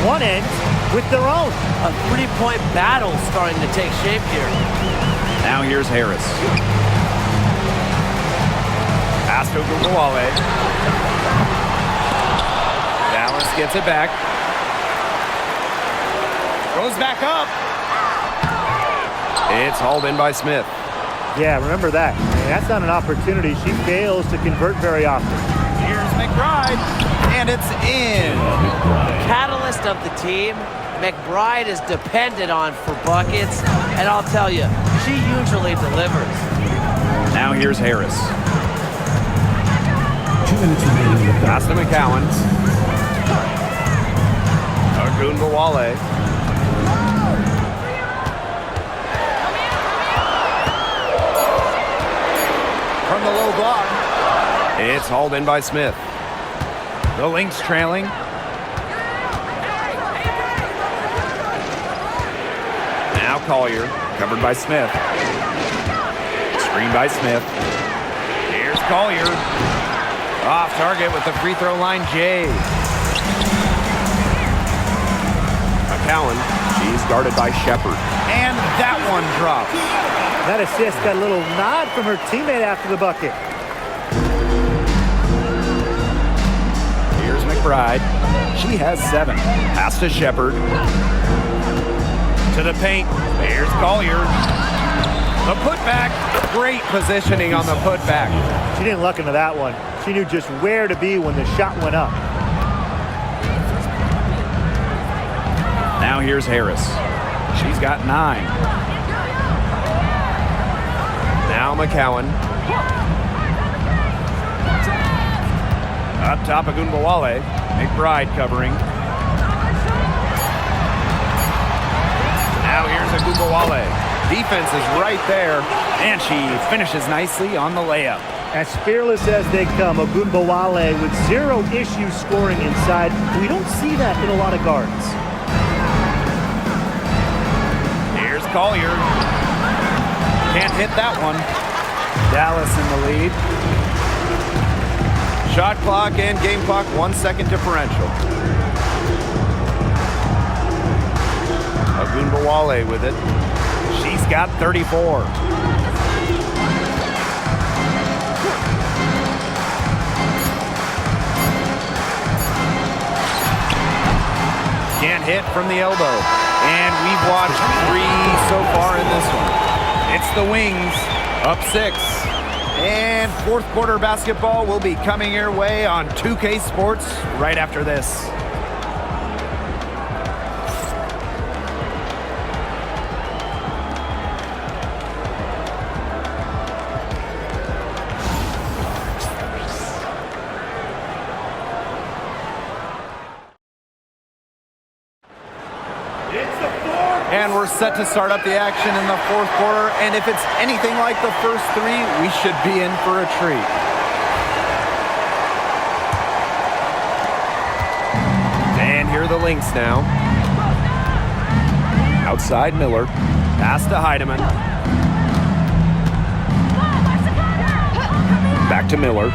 Speaker 5: one end with their own.
Speaker 7: A 3-point battle starting to take shape here.
Speaker 2: Now here's Harris. Pass to Agumbawale. Dallas gets it back. Goes back up. It's hauled in by Smith.
Speaker 5: Yeah, remember that. That's not an opportunity she fails to convert very often.
Speaker 2: Here's McBride, and it's in.
Speaker 7: Catalyst of the team, McBride is depended on for buckets, and I'll tell you, she usually delivers.
Speaker 2: Now here's Harris.
Speaker 6: 2 minutes remaining in the
Speaker 2: Pass to McCowan. Agumbawale. From the low block. It's hauled in by Smith. The Lynx trailing. Now Collier, covered by Smith. Screen by Smith. Here's Collier. Off target with the free throw line, Jay.
Speaker 3: McCowan, she's guarded by Shepard.
Speaker 2: And that one drops.
Speaker 5: That assist got a little nod from her teammate after the bucket.
Speaker 2: Here's McBride. She has 7. Pass to Shepard. To the paint. Here's Collier. The putback. Great positioning on the putback.
Speaker 5: She didn't luck into that one. She knew just where to be when the shot went up.
Speaker 2: Now here's Harris. She's got 9. Now McCowan. Up top of Gunbowale. McBride covering. Now here's Gunbowale. Defense is right there. And she finishes nicely on the layup.
Speaker 5: As fearless as they come, Ogunbowale with 0 issues scoring inside. We don't see that in a lot of guards.
Speaker 2: Here's Collier. Can't hit that one. Dallas in the lead. Shot clock and game clock, 1 second differential. Ogunbowale with it. She's got 34. Can't hit from the elbow. And we've watched 3 so far in this one. It's the Wings, up 6. And fourth quarter basketball will be coming your way on 2K Sports right after this. And we're set to start up the action in the fourth quarter. And if it's anything like the first 3, we should be in for a treat. And here are the Lynx now. Outside Miller. Pass to Heidemann. Back to Miller.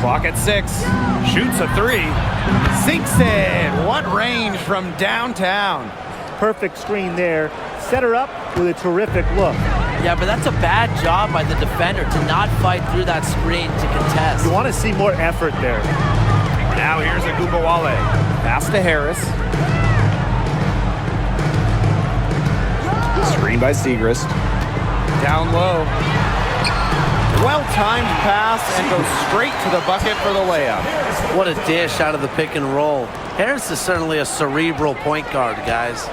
Speaker 2: Clock at 6. Shoots a 3. Sinks it. What range from downtown.
Speaker 5: Perfect screen there. Set her up with a terrific look.
Speaker 7: Yeah, but that's a bad job by the defender to not fight through that screen to contest.
Speaker 5: You want to see more effort there.
Speaker 2: Now here's Ogunbowale. Pass to Harris. Screen by Segrist. Down low. Well-timed pass and goes straight to the bucket for the layup.
Speaker 7: What a dish out of the pick and roll. Harris is certainly a cerebral point guard, guys.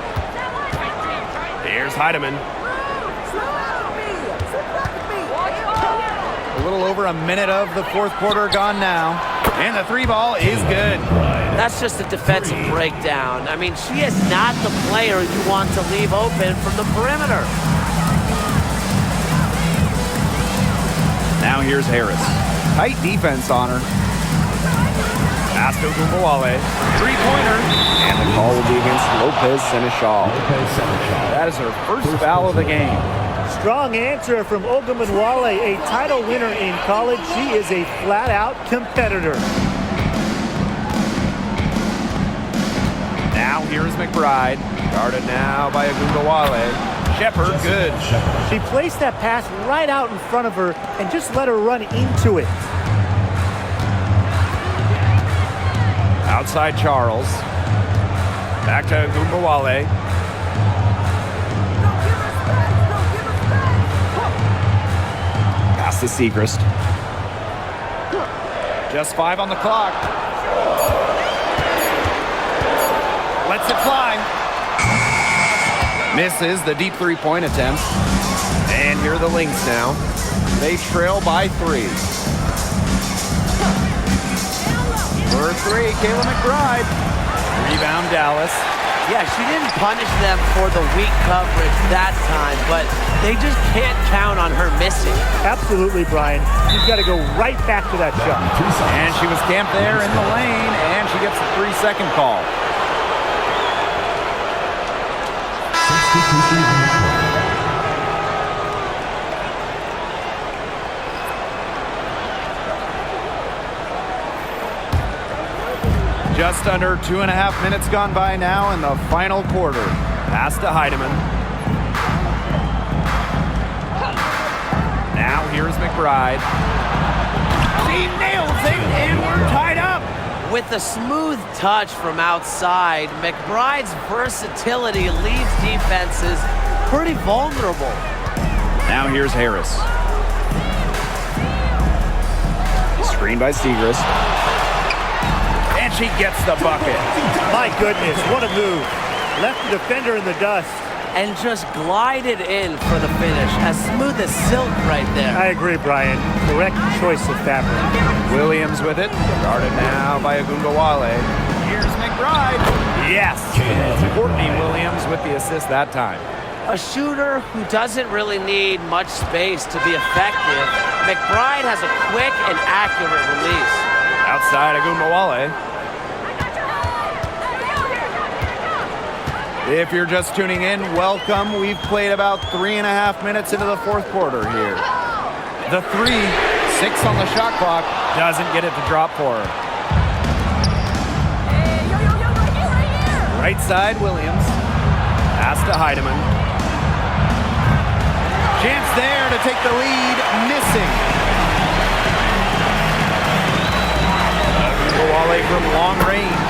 Speaker 2: Here's Heidemann. A little over a minute of the fourth quarter gone now. And the 3 ball is good.
Speaker 7: That's just a defensive breakdown. I mean, she is not the player you want to leave open from the perimeter.
Speaker 2: Now here's Harris. Tight defense on her. Pass to Ogunbowale. 3-pointer.
Speaker 3: And the call will be against Lopez Seneschal.
Speaker 2: That is her first foul of the game.
Speaker 5: Strong answer from Ogunbowale, a title winner in college. She is a flat-out competitor.
Speaker 2: Now here's McBride. Guarded now by Ogunbowale. Shepard, good.
Speaker 5: She placed that pass right out in front of her and just let her run into it.
Speaker 2: Outside Charles. Back to Ogunbowale.
Speaker 3: Pass to Segrist.
Speaker 2: Just 5 on the clock. Lets it fly. Misses the deep 3-point attempt. And here are the Lynx now. They trail by 3. For 3, Kayla McBride. Rebound Dallas.
Speaker 7: Yeah, she didn't punish them for the weak coverage that time, but they just can't count on her missing.
Speaker 5: Absolutely, Brian. She's got to go right back to that shot.
Speaker 2: And she was camped there in the lane, and she gets a 3-second call.
Speaker 6: substitution on the court.
Speaker 2: Just under 2.5 minutes gone by now in the final quarter. Pass to Heidemann. Now here's McBride. She nails it, and we're tied up.
Speaker 7: With a smooth touch from outside, McBride's versatility leaves defenses pretty vulnerable.
Speaker 2: Now here's Harris. Screen by Segrist. And she gets the bucket.
Speaker 5: My goodness, what a move. Left the defender in the dust.
Speaker 7: And just glided in for the finish. As smooth as silk right there.
Speaker 5: I agree, Brian. Correct choice of fabric.
Speaker 2: Williams with it. Guarded now by Agungawale. Here's McBride. Yes. Courtney Williams with the assist that time.
Speaker 7: A shooter who doesn't really need much space to be effective, McBride has a quick and accurate release.
Speaker 2: Outside Agungawale. If you're just tuning in, welcome. We've played about 3.5 minutes into the fourth quarter here. The 3, 6 on the shot clock, doesn't get it to drop for her. Right side, Williams. Pass to Heidemann. Chance there to take the lead, missing. Wale from long range.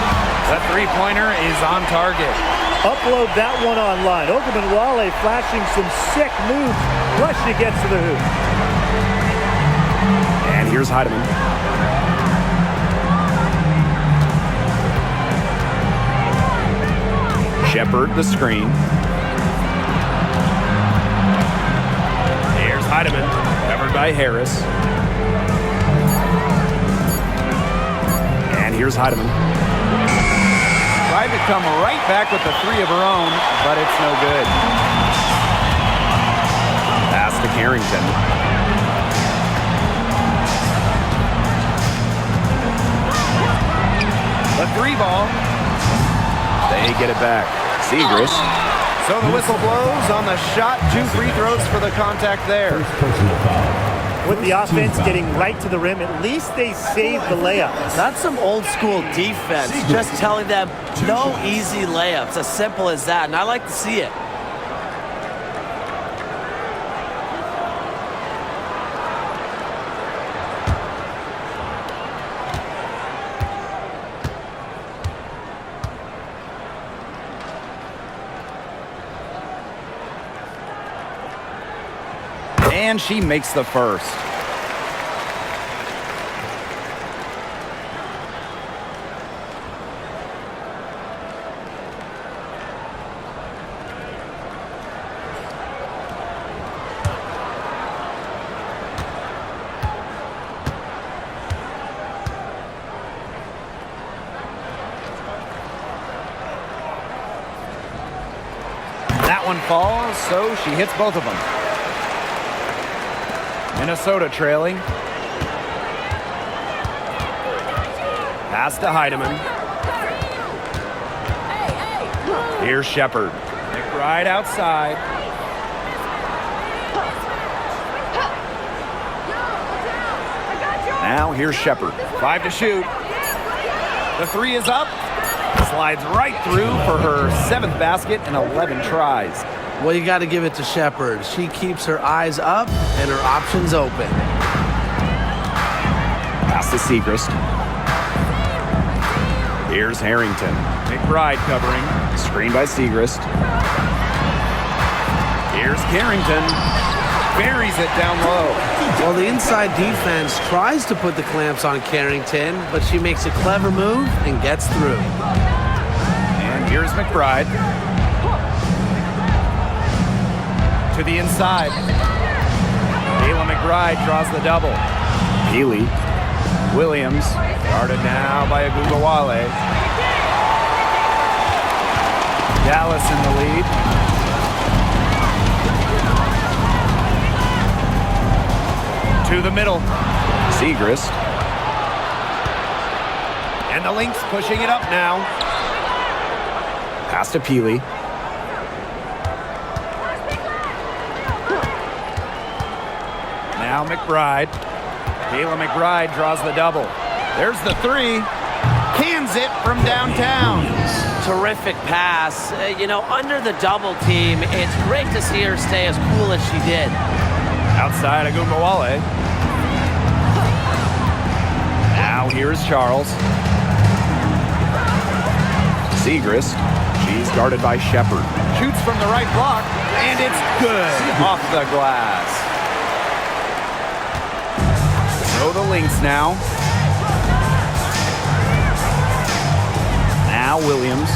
Speaker 2: The three-pointer is on target.
Speaker 5: Upload that one online. Wale flashing some sick moves. Plus she gets to the hoop.
Speaker 2: And here's Heidemann. Shepard the screen. Here's Heidemann, covered by Harris. And here's Heidemann. Tried to come right back with the 3 of her own, but it's no good. Pass to Carrington. The 3 ball. They get it back. Segrist. So the whistle blows on the shot. 2 free throws for the contact there.
Speaker 6: Personal foul.
Speaker 5: With the offense getting right to the rim, at least they saved the layup.
Speaker 7: That's some old school defense. Just telling them no easy layups. As simple as that. And I like to see it.
Speaker 2: And she makes the first. That one falls, so she hits both of them. Minnesota trailing. Pass to Heidemann. Here's Shepard. McBride outside. Now here's Shepard. 5 to shoot. The 3 is up. Slides right through for her 7th basket in 11 tries.
Speaker 4: Well, you got to give it to Shepard. She keeps her eyes up and her options open.
Speaker 2: Pass to Segrist. Here's Harrington. McBride covering. Screen by Segrist. Here's Carrington. Buries it down low.
Speaker 4: Well, the inside defense tries to put the clamps on Carrington, but she makes a clever move and gets through.
Speaker 2: And here's McBride. To the inside. Kayla McBride draws the double. Healy. Williams. Guarded now by Agungawale. Dallas in the lead. To the middle. Segrist. And the Lynx pushing it up now. Pass to Peely. Now McBride. Kayla McBride draws the double. There's the three. Cans it from downtown.
Speaker 7: Terrific pass. Under the double team, it's great to see her stay as cool as she did.
Speaker 2: Outside Agumbawale. Now here's Charles. Segrist. She's guarded by Shepard. Shoots from the right block, and it's good off the glass. So the Lynx now.
Speaker 1: Now Williams.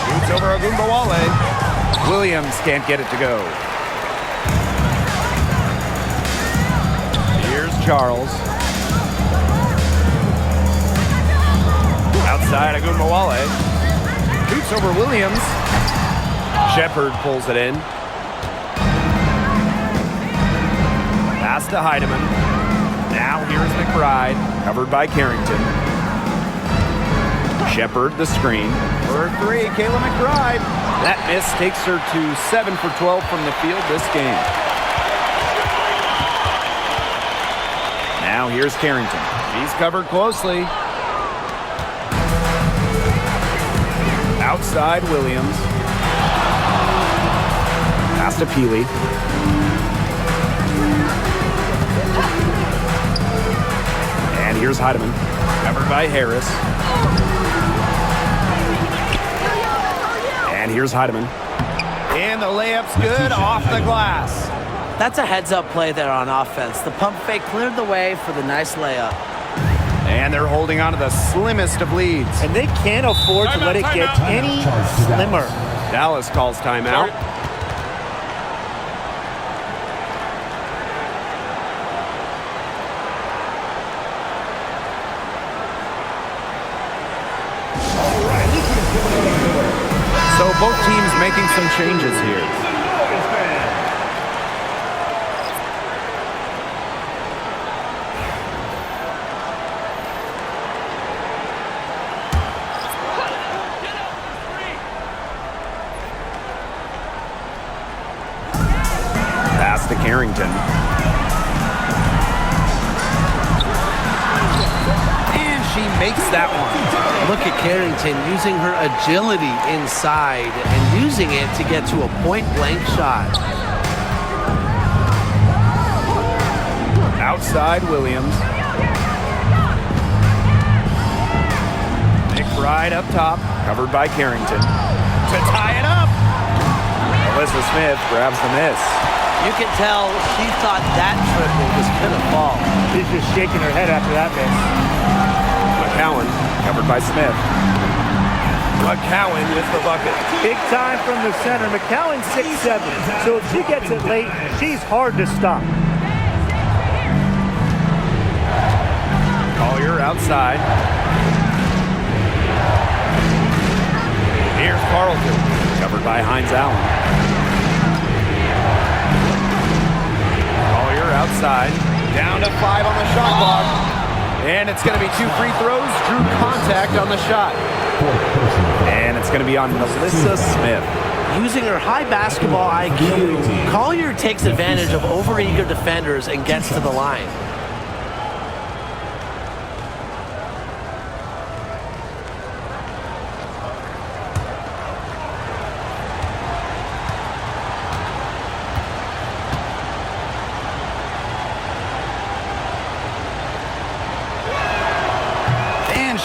Speaker 2: Shoots over Agumbawale. Williams can't get it to go. Here's Charles. Outside Agumbawale. Shoots over Williams. Shepard pulls it in. Pass to Heidemann. Now here's McBride, covered by Carrington. Shepard the screen. For three, Kayla McBride. That miss takes her to 7 for 12 from the field this game. Now here's Carrington. She's covered closely. Outside Williams. Pass to Peely. And here's Heidemann. Covered by Harris. And here's Heidemann. And the layup's good off the glass.
Speaker 7: That's a heads-up play there on offense. The pump fake cleared the way for the nice layup.
Speaker 2: And they're holding on to the slimmest of leads.
Speaker 5: And they can't afford to let it get any slimmer.
Speaker 2: Dallas calls timeout. So both teams making some changes here. Pass to Carrington. And she makes that one.
Speaker 4: Look at Carrington using her agility inside and using it to get to a point-blank shot.
Speaker 2: Outside Williams. McBride up top, covered by Carrington. To tie it up. Alyssa Smith grabs the miss.
Speaker 7: You can tell she thought that triple was going to fall.
Speaker 5: She's just shaking her head after that miss.
Speaker 2: McCowan, covered by Smith. McCowan with the bucket.
Speaker 5: Big time from the center. McCowan's 6'7", so if she gets it late, she's hard to stop.
Speaker 2: Collier outside. Here's Carlton, covered by Hines Allen. Collier outside. Down to 5 on the shot clock. And it's going to be 2 free throws. Drew contact on the shot. And it's going to be on Melissa Smith.
Speaker 7: Using her high basketball IQ, Collier takes advantage of overeager defenders and gets to the line.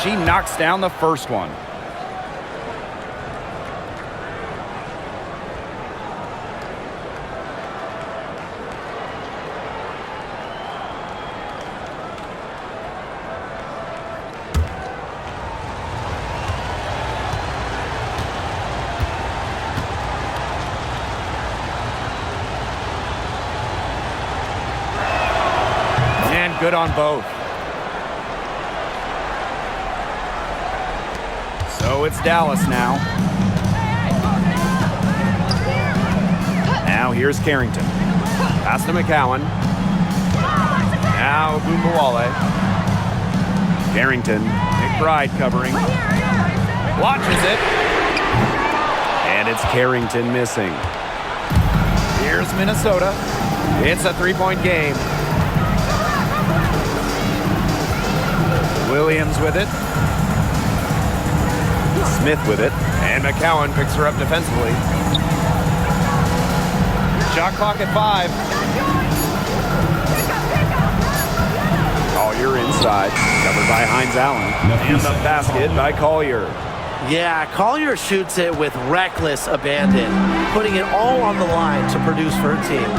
Speaker 2: She knocks down the first one. And good on both. So it's Dallas now. Now here's Carrington. Pass to McCowan. Now Agumbawale. Carrington. McBride covering. Watches it. And it's Carrington missing. Here's Minnesota. It's a three-point game. Williams with it. Smith with it. And McCowan picks her up defensively. Shot clock at 5. Collier inside. Covered by Hines Allen. And the basket by Collier.
Speaker 7: Yeah, Collier shoots it with reckless abandon, putting it all on the line to produce for her team.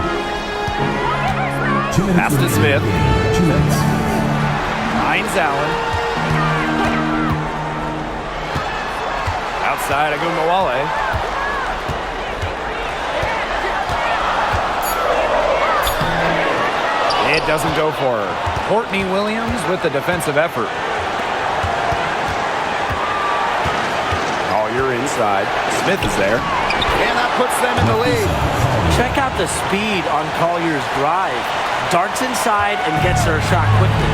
Speaker 2: Pass to Smith.
Speaker 6: 2 minutes.
Speaker 2: Hines Allen. Outside Agumbawale. It doesn't go for her. Courtney Williams with the defensive effort. Collier inside. Smith is there. And that puts them in the lead.
Speaker 7: Check out the speed on Collier's drive. Darts inside and gets her a shot quickly.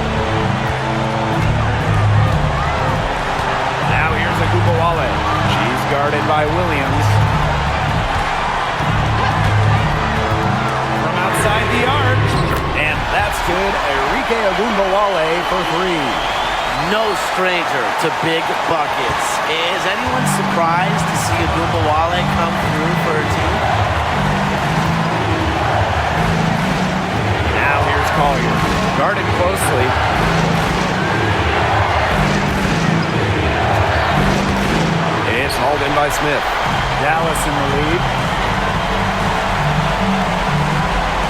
Speaker 2: Now here's Agumbawale. She's guarded by Williams. From outside the arc. And that's good. Enrique Agumbawale for 3.
Speaker 7: No stranger to big buckets. Is anyone surprised to see Agumbawale come through for her team?
Speaker 2: Now here's Collier. Guarded closely. It's hauled in by Smith. Dallas in the lead.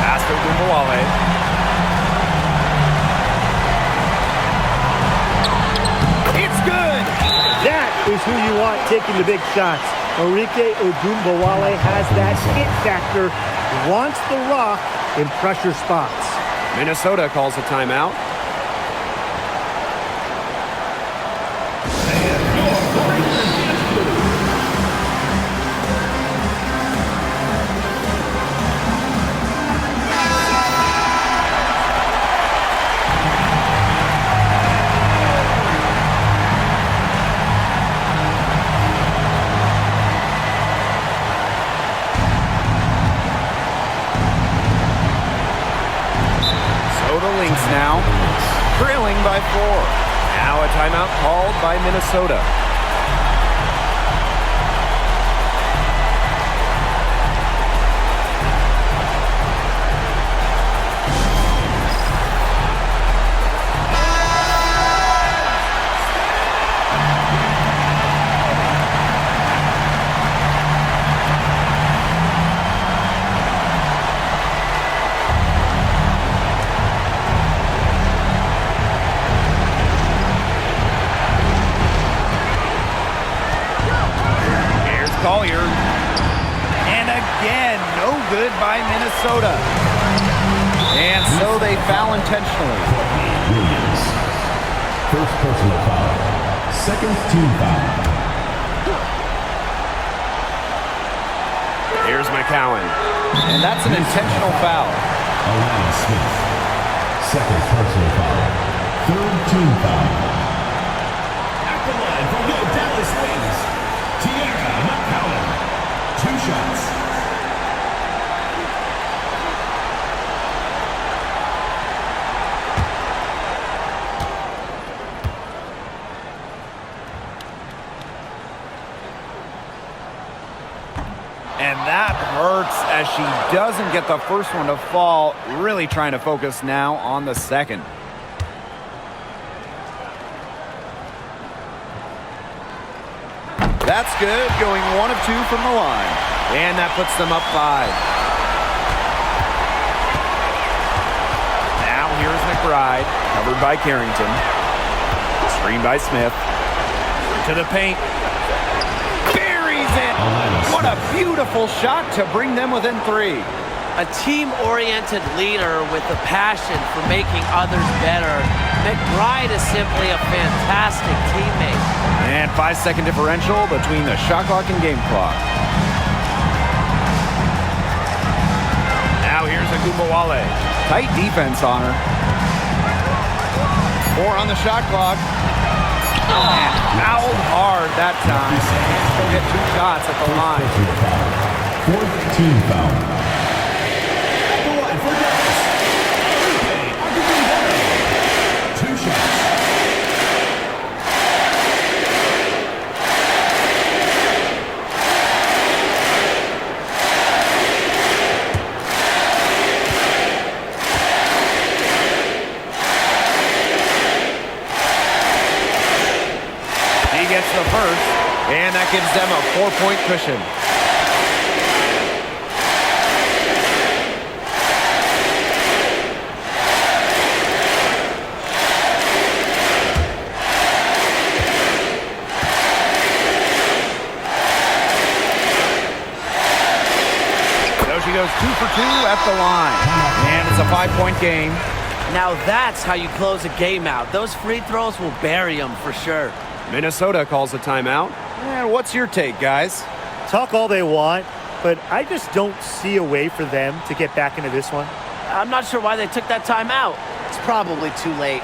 Speaker 2: Pass to Agumbawale.
Speaker 5: That is who you want taking the big shots. Enrique Agumbawale has that hit factor, wants the rock in pressure spots.
Speaker 2: Minnesota calls a timeout. Lynx now, trailing by 4. Now a timeout called by Minnesota. Collier. And again, no good by Minnesota. And so they foul intentionally.
Speaker 6: Williams. First personal foul. Second team foul.
Speaker 2: Here's McCowan. And that's an intentional foul.
Speaker 6: Alana Smith. Second personal foul. Third team foul. At the line from the Dallas Lynx. McCowan, 2 shots.
Speaker 2: And that hurts as she doesn't get the first one to fall. Really trying to focus now on the second. That's good, going 1 of 2 from the line. And that puts them up 5. Now here's McBride, covered by Carrington. Screen by Smith. To the paint. Buries it! What a beautiful shot to bring them within 3.
Speaker 7: A team-oriented leader with a passion for making others better. McBride is simply a fantastic teammate.
Speaker 2: And 5-second differential between the shot clock and game clock. Now here's Agumbawale. Tight defense on her. 4 on the shot clock. And fouled hard that time. And she'll get 2 shots at the line.
Speaker 6: 4th team foul. At the line for
Speaker 2: that gives them a 4-point cushion. She goes 2 for 2 at the line. And it's a 5-point game.
Speaker 7: Now that's how you close a game out. Those free throws will bury them for sure.
Speaker 2: Minnesota calls a timeout. And what's your take, guys?
Speaker 5: Talk all they want, but I just don't see a way for them to get back into this one.
Speaker 7: I'm not sure why they took that timeout. It's probably too late.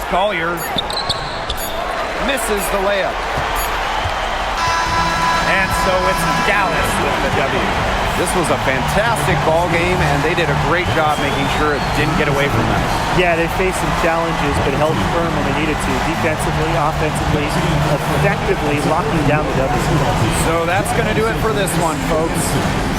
Speaker 2: Collier misses the layup. And so it's Dallas with the W. This was a fantastic ball game, and they did a great job making sure it didn't get away from them.
Speaker 5: Yeah, they faced some challenges, but held firm when they needed to. Defensively, offensively, effectively locking down the W.
Speaker 2: So that's going to do it for this one, folks.